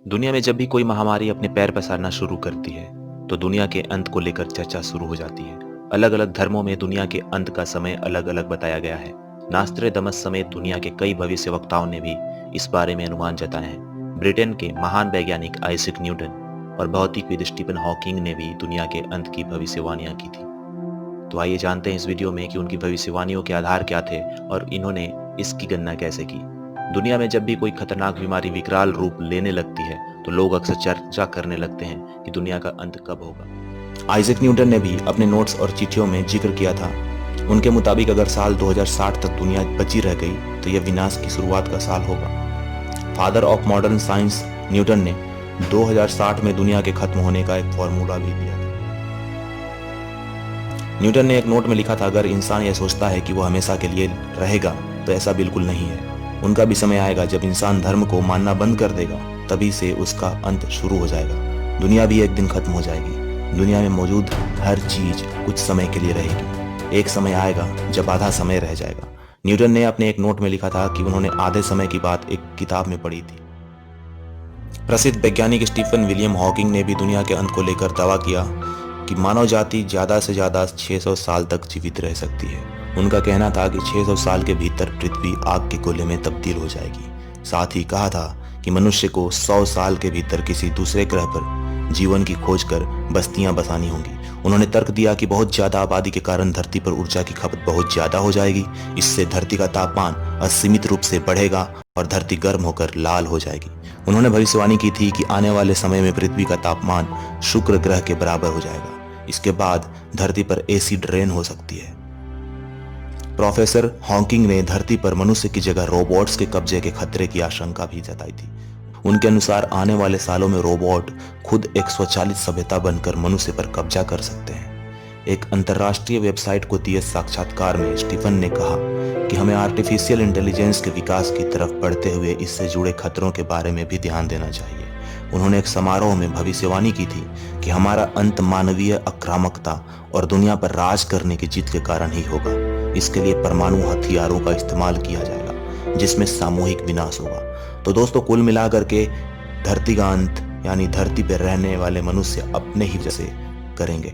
दुनिया में जब भी कोई महामारी अपने पैर पसारना शुरू करती है, तो दुनिया के अंत को लेकर चर्चा शुरू हो जाती है। अलग-अलग धर्मों में दुनिया के अंत का समय अलग-अलग बताया गया है। नास्त्रेदमस समेत दुनिया के कई भविष्यवक्ताओं ने भी इस बारे में अनुमान जताए हैं। ब्रिटेन के महान वैज्ञानिक आइजैक न्यूटन और भौतिकविद स्टीफन हॉकिंग ने भी दुनिया के अंत की भविष्यवाणियां की थी। तो आइए जानते हैं इस वीडियो में कि उनकी भविष्यवाणियों के आधार क्या थे और इन्होंने इसकी गणना कैसे की। दुनिया में जब भी कोई खतरनाक बीमारी विकराल रूप लेने लगती है, तो लोग अक्सर चर्चा करने लगते हैं कि दुनिया का अंत कब होगा। आइजैक न्यूटन ने भी अपने नोट्स और चिट्ठियों में जिक्र किया था। उनके मुताबिक अगर साल 2060 तक दुनिया बची रह गई तो यह विनाश की शुरुआत का साल होगा। Father of modern science Newton ने 2060 में दुनिया के खत्म होने का एक फॉर्मूला भी दिया था। न्यूटन ने एक नोट में लिखा था, अगर इंसान यह सोचता है कि वो हमेशा के लिए रहेगा तो ऐसा बिल्कुल नहीं है। उनका भी समय आएगा जब इंसान धर्म को मानना बंद कर देगा, तभी से उसका अंत शुरू हो जाएगा। दुनिया भी एक दिन खत्म हो जाएगी। दुनिया में मौजूद हर चीज कुछ समय के लिए रहेगी। एक समय आएगा जब आधा समय रह जाएगा। न्यूटन ने अपने एक नोट में लिखा था कि उन्होंने आधे समय की बात एक किताब में पढ़ी थी। प्रसिद्ध वैज्ञानिक स्टीफन विलियम हॉकिंग ने भी दुनिया के अंत को लेकर दावा किया कि मानव जाति ज्यादा से ज्यादा 600 साल तक जीवित रह सकती है। उनका कहना था कि 600 साल के भीतर पृथ्वी आग के गोले में तब्दील हो जाएगी। साथ ही कहा था कि मनुष्य को 100 साल के भीतर किसी दूसरे ग्रह पर जीवन की खोज कर बस्तियां बसानी होंगी। उन्होंने तर्क दिया कि बहुत ज्यादा आबादी के कारण धरती पर ऊर्जा की खपत बहुत ज्यादा हो जाएगी। इससे धरती का तापमान असीमित रूप से बढ़ेगा और धरती गर्म होकर लाल हो जाएगी। उन्होंने भविष्यवाणी की थी कि आने वाले समय में पृथ्वी का तापमान शुक्र ग्रह के बराबर हो जाएगा। इसके बाद धरती पर एसिड रेन हो सकती है। प्रोफेसर हॉकिंग ने धरती पर मनुष्य की जगह रोबोट्स के कब्जे के खतरे की आशंका भी जताई थी। उनके अनुसार आने वाले सालों में रोबोट खुद एक स्वचालित सभ्यता बनकर मनुष्य पर कब्जा कर सकते हैं। एक अंतर्राष्ट्रीय वेबसाइट को दिए साक्षात्कार में स्टीफन ने कहा कि हमें आर्टिफिशियल इंटेलिजेंस के विकास की तरफ बढ़ते हुए इससे जुड़े खतरों के बारे में भी ध्यान देना चाहिए। उन्होंने एक समारोह में भविष्यवाणी की थी कि हमारा अंत मानवीय आक्रामकता और दुनिया पर राज करने की जिद के कारण ही होगा। इसके लिए परमाणु हथियारों का इस्तेमाल किया जाएगा, जिसमें सामूहिक विनाश होगा। तो दोस्तों, कुल मिलाकर के धरती का अंत यानी धरती पर रहने वाले मनुष्य अपने ही वजह से करेंगे।